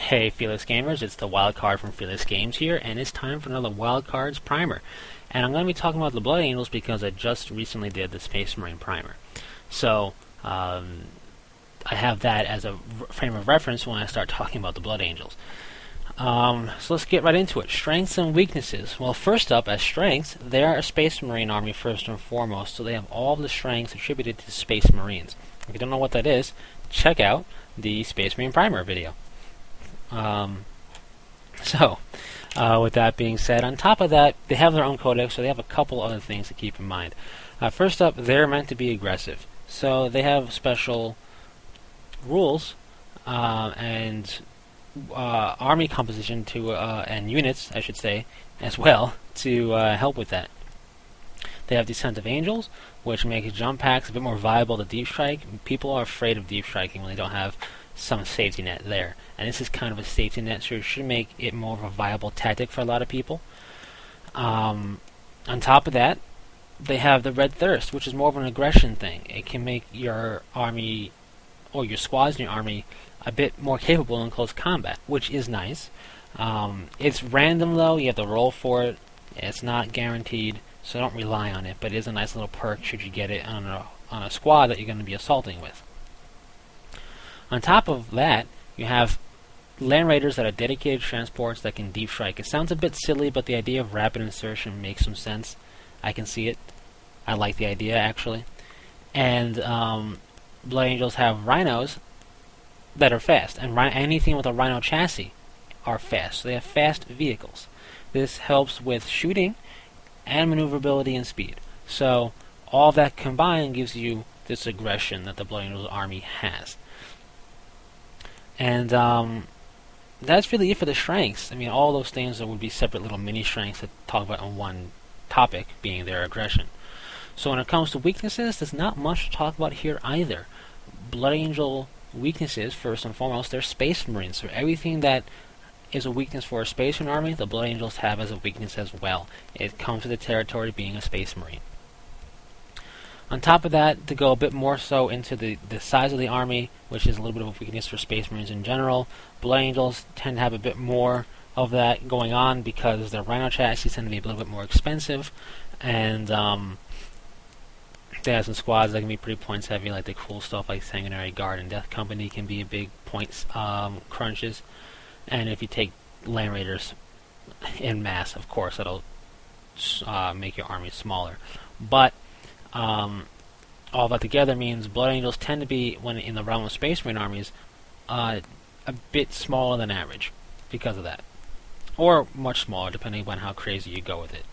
Hey Felix Gamers, it's the Wildcard from Felix Games here, and it's time for another Wildcards Primer. And I'm going to be talking about the Blood Angels because I just recently did the Space Marine Primer. So, I have that as a frame of reference when I start talking about the Blood Angels. So let's get right into it. Strengths and weaknesses. Well, first up, as strengths, they are a Space Marine army first and foremost, so they have all the strengths attributed to Space Marines. If you don't know what that is, check out the Space Marine Primer video. With that being said, on top of that, they have their own codex, so they have a couple other things to keep in mind. First up, they're meant to be aggressive, so they have special rules and army composition and units, I should say, as well, to help with that. They have Descent of Angels, which makes jump packs a bit more viable to deep strike. People are afraid of deep striking when they don't have some safety net there, and this is kind of a safety net, so it should make it more of a viable tactic for a lot of people. On top of that, they have the Red Thirst, which is more of an aggression thing. It can make your army, or your squads in your army, a bit more capable in close combat, which is nice. It's random though, you have to roll for it. It's not guaranteed, so don't rely on it, but it is a nice little perk should you get it on a squad that you're going to be assaulting with. On top of that, you have Land Raiders that are dedicated transports that can deep strike. It sounds a bit silly, but the idea of rapid insertion makes some sense. I can see it. I like the idea, actually. And Blood Angels have Rhinos that are fast, and anything with a Rhino chassis are fast. So they have fast vehicles. This helps with shooting and maneuverability and speed. So all that combined gives you this aggression that the Blood Angels army has. And that's really it for the strengths. I mean, all those things that would be separate little mini strengths to talk about on one topic, being their aggression. So when it comes to weaknesses, there's not much to talk about here either. Blood Angel weaknesses, first and foremost, they're Space Marines. So everything that is a weakness for a Space Marine army, the Blood Angels have as a weakness as well. It comes with the territory being a Space Marine. On top of that, to go a bit more so into the size of the army, which is a little bit of a weakness for Space Marines in general, Blood Angels tend to have a bit more of that going on because their Rhino chassis tend to be a little bit more expensive, and they have some squads that can be pretty points heavy, like the cool stuff like Sanguinary Guard and Death Company can be big points crunches, and if you take Land Raiders in mass, of course, that'll make your army smaller. But all that together means Blood Angels tend to be, when in the realm of Space Marine armies, a bit smaller than average because of that. Or much smaller, depending upon how crazy you go with it.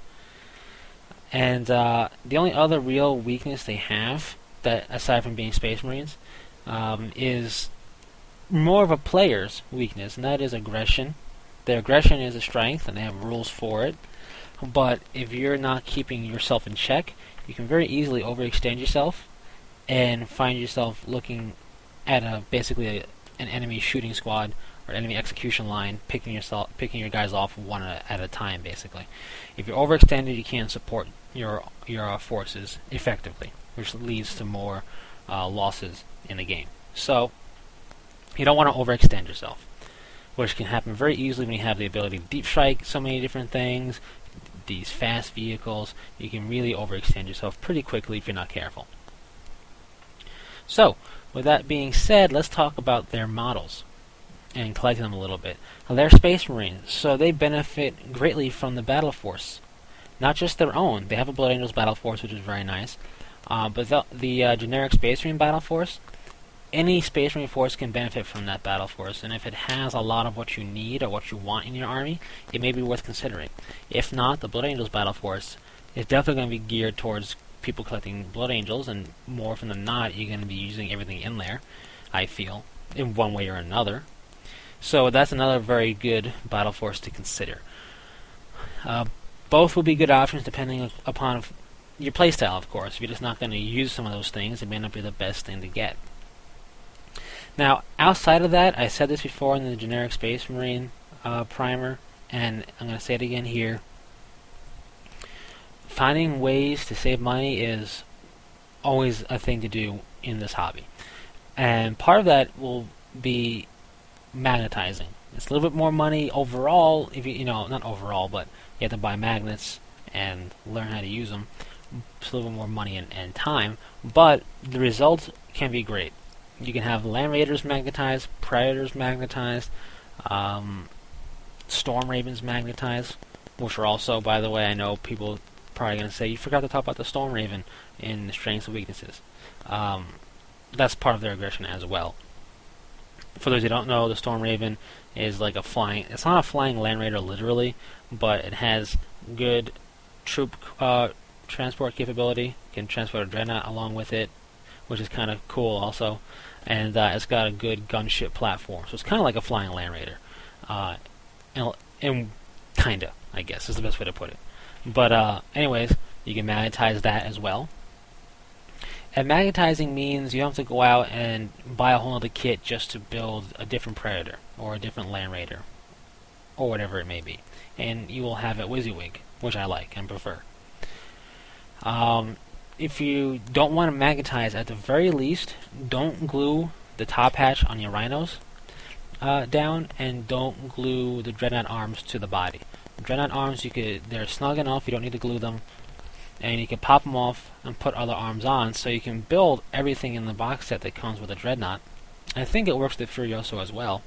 And the only other real weakness they have, that aside from being Space Marines, is more of a player's weakness, and that is aggression. Their aggression is a strength, and they have rules for it. But if you're not keeping yourself in check, you can very easily overextend yourself and find yourself looking at basically an enemy shooting squad or enemy execution line, picking your guys off one at a time, basically. If you're overextended, you can't support your forces effectively, which leads to more losses in the game. So you don't want to overextend yourself, which can happen very easily when you have the ability to deep strike so many different things. These fast vehicles, you can really overextend yourself pretty quickly if you're not careful. So, with that being said, let's talk about their models and collecting them a little bit. Now, they're Space Marines, so they benefit greatly from the battle force. Not just their own. They have a Blood Angels battle force, which is very nice. But the generic Space Marine battle force, any Space Marine force can benefit from that battle force, and if it has a lot of what you need or what you want in your army, it may be worth considering. If not, the Blood Angels battle force is definitely going to be geared towards people collecting Blood Angels, and more often than not, you're going to be using everything in there, I feel, in one way or another. So that's another very good battle force to consider. Both will be good options depending upon your playstyle, of course. If you're just not going to use some of those things, it may not be the best thing to get. Now, outside of that, I said this before in the generic Space Marine primer, and I'm going to say it again here. Finding ways to save money is always a thing to do in this hobby. And part of that will be magnetizing. It's a little bit more money overall, if you know, not overall, but you have to buy magnets and learn how to use them. It's a little bit more money and time, but the results can be great. You can have Land Raiders magnetized, Predators magnetized, Storm Ravens magnetized, which are also, by the way, I know people probably going to say, you forgot to talk about the Storm Raven in the strengths and weaknesses. That's part of their aggression as well. For those who don't know, the Storm Raven is like a flying, it's not a flying Land Raider literally, but it has good troop transport capability, can transport a dreadnought along with it, which is kind of cool also, and it's got a good gunship platform, so it's kind of like a flying Land Raider, and kinda, I guess, is the best way to put it. But anyways, you can magnetize that as well. And magnetizing means you don't have to go out and buy a whole other kit just to build a different Predator, or a different Land Raider, or whatever it may be. And you will have a WYSIWYG, which I like and prefer. If you don't want to magnetize, at the very least, don't glue the top hatch on your Rhinos down, and don't glue the Dreadnought arms to the body. Dreadnought arms, they're snug enough, you don't need to glue them, and you can pop them off and put other arms on, so you can build everything in the box set that comes with a Dreadnought. I think it works with Furioso as well,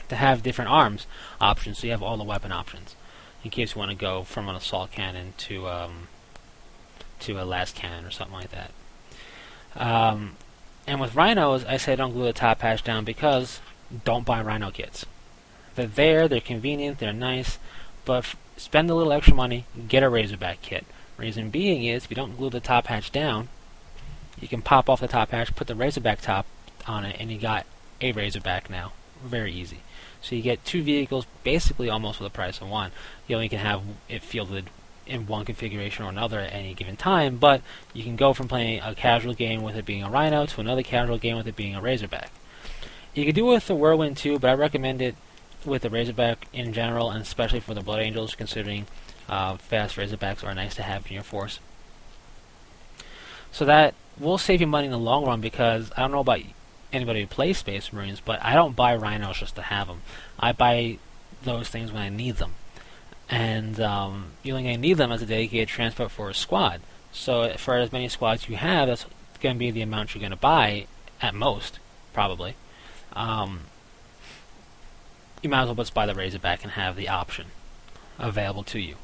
to have different arms options, so you have all the weapon options, in case you want to go from an assault cannon to a last cannon or something like that. And with Rhinos, I say don't glue the top hatch down because don't buy Rhino kits. They're there, they're convenient, they're nice, but spend a little extra money, get a Razorback kit. Reason being is, if you don't glue the top hatch down, you can pop off the top hatch, put the Razorback top on it, and you got a Razorback now. Very easy. So you get two vehicles basically almost for the price of one. You only can have it fielded in one configuration or another at any given time, but you can go from playing a casual game with it being a Rhino to another casual game with it being a Razorback. You can do it with the Whirlwind too, but I recommend it with the Razorback in general, and especially for the Blood Angels, considering fast Razorbacks are nice to have in your force. So that will save you money in the long run, because I don't know about anybody who plays Space Marines, but I don't buy Rhinos just to have them. I buy those things when I need them. And you only going to need them as a dedicated transport for a squad. So for as many squads you have, that's going to be the amount you're going to buy, at most, probably. You might as well just buy the Razorback and have the option available to you.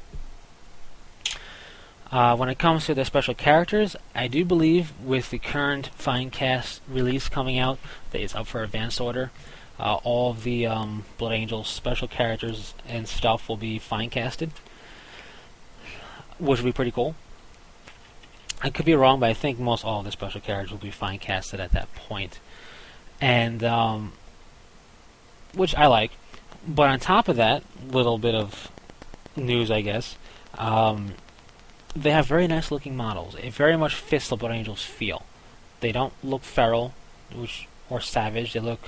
When it comes to the special characters, I do believe with the current Finecast release coming out that is up for advanced order, all of the Blood Angels special characters and stuff will be Finecasted, which will be pretty cool. I could be wrong, but I think most all of the special characters will be Finecasted at that point, and which I like. But on top of that, little bit of news, I guess. They have very nice looking models. It very much fits the Blood Angels feel. They don't look feral or savage. They look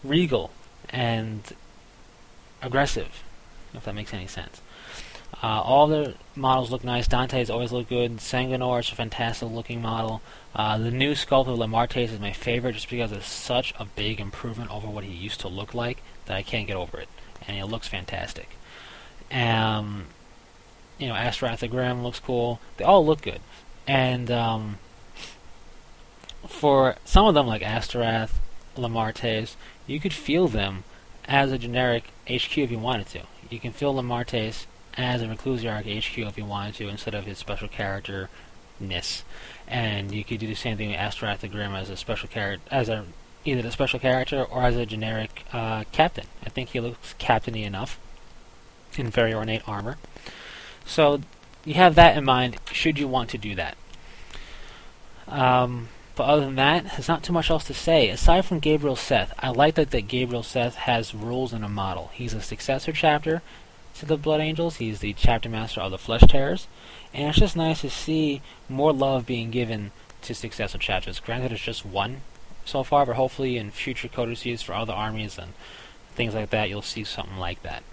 regal and aggressive, if that makes any sense. All the models look nice. Dante's always look good. Sanguinor is a fantastic looking model. The new sculpt of Lamartes is my favorite, just because it's such a big improvement over what he used to look like that I can't get over it, and it looks fantastic. Astorath the Grim looks cool. They all look good. And for some of them, like Astorath, Lamartes, you could feel them as a generic HQ if you wanted to. You can feel Lamartes as a Reclusiarch HQ if you wanted to, instead of his special character-ness. And you could do the same thing with Astorath the Grim as a special character, either the special character or as a generic captain. I think he looks captainy enough in very ornate armor. So you have that in mind should you want to do that. But other than that, there's not too much else to say. Aside from Gabriel Seth, I like that Gabriel Seth has rules in a model. He's a successor chapter to the Blood Angels. He's the chapter master of the Flesh Terrors. And it's just nice to see more love being given to successor chapters. Granted, it's just one so far, but hopefully in future codices for other armies and things like that, you'll see something like that.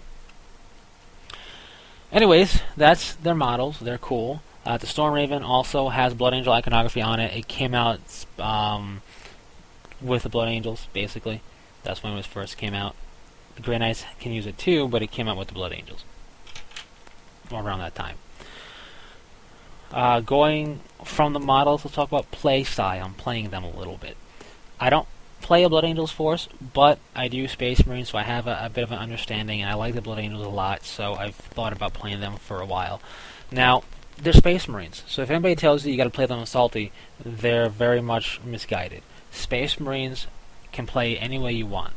Anyways, that's their models. They're cool. The Storm Raven also has Blood Angel iconography on it. It came out with the Blood Angels, basically. That's when it first came out. The Grey Knights can use it too, but it came out with the Blood Angels around that time. Going from the models, let's talk about play style. I'm playing them a little bit. I don't play a Blood Angels force, but I do Space Marines, so I have a bit of an understanding, and I like the Blood Angels a lot, so I've thought about playing them for a while. Now, they're Space Marines, so if anybody tells you you got to play them salty, they're very much misguided. Space Marines can play any way you want.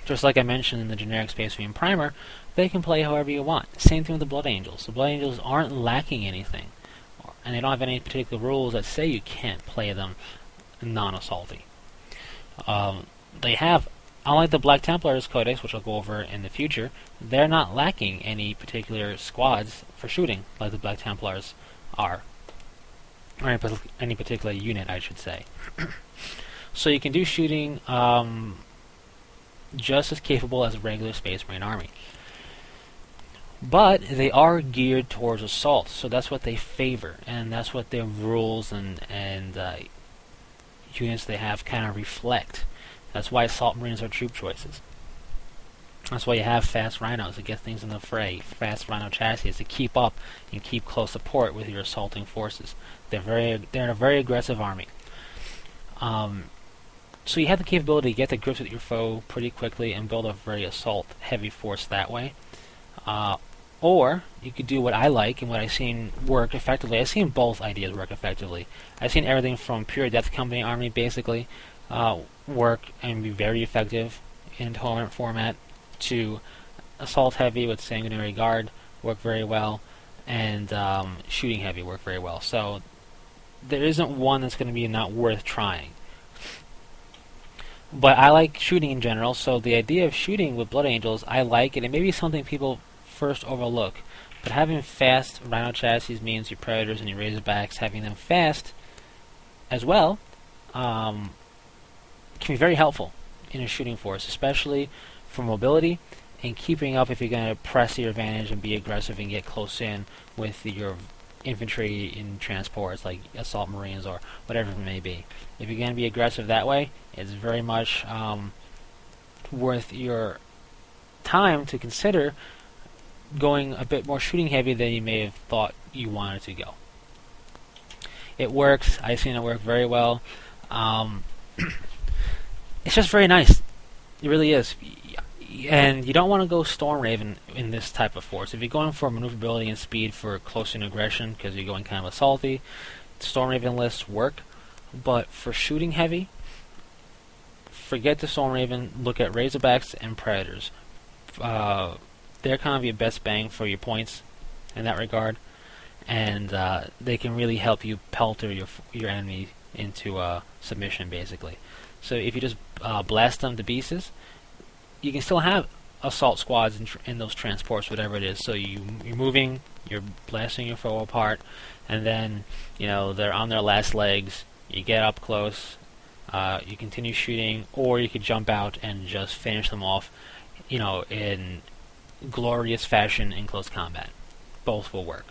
Just like I mentioned in the generic Space Marine primer, they can play however you want. Same thing with the Blood Angels. The Blood Angels aren't lacking anything, and they don't have any particular rules that say you can't play them non-assaulty. They have, unlike the Black Templars Codex, which I'll go over in the future, they're not lacking any particular squads for shooting like the Black Templars are, or any particular unit, I should say. So you can do shooting just as capable as a regular Space Marine army. But they are geared towards assault, so that's what they favor, and that's what their rules and units they have kind of reflect. That's why Assault Marines are troop choices. That's why you have fast Rhinos to get things in the fray, fast Rhino chassis to keep up and keep close support with your assaulting forces. They're a very aggressive army. So you have the capability to get the grips with your foe pretty quickly and build a very assault-heavy force that way. Or you could do what I like and what I've seen work effectively. I've seen both ideas work effectively. I've seen everything from pure Death Company army basically work and be very effective in tournament format, to assault heavy with Sanguinary Guard work very well, and shooting heavy work very well. So there isn't one that's going to be not worth trying. But I like shooting in general, so the idea of shooting with Blood Angels, I like it. It may be something people first overlook, but having fast Rhino chassis means your Predators and your Razorbacks, having them fast as well, can be very helpful in a shooting force, especially for mobility and keeping up if you're going to press your advantage and be aggressive and get close in with your infantry in transports like Assault Marines or whatever it may be. If you're going to be aggressive that way, it's very much worth your time to consider going a bit more shooting heavy than you may have thought you wanted to go. It works. I've seen it work very well. It's just very nice. It really is. And you don't want to go Storm Raven in this type of force. If you're going for maneuverability and speed for close-in aggression because you're going kind of assaulty, Storm Raven lists work. But for shooting heavy, forget the Storm Raven. Look at Razorbacks and Predators. They're kind of your best bang for your points in that regard, and they can really help you pelter your enemy into submission, basically. So if you just blast them to pieces, you can still have assault squads in those transports, whatever it is. So you're moving, you're blasting your foe apart, and then they're on their last legs. You get up close, you continue shooting, or you could jump out and just finish them off, in glorious fashion in close combat. Both will work.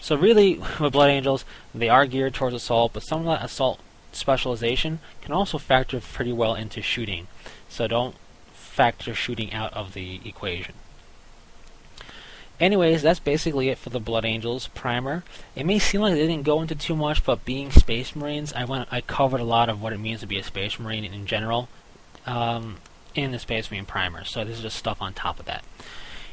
So really, with Blood Angels, they are geared towards assault, but some of that assault specialization can also factor pretty well into shooting. So don't factor shooting out of the equation. Anyways, that's basically it for the Blood Angels primer. It may seem like they didn't go into too much, but being Space Marines, I covered a lot of what it means to be a Space Marine in general in the Space Marine primer. So this is just stuff on top of that.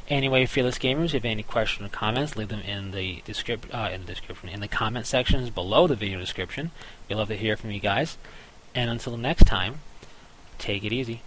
Anyway, fearless gamers, if you have any questions or comments, leave them in the in the comment sections below the video description. We'd love to hear from you guys. And until next time, take it easy.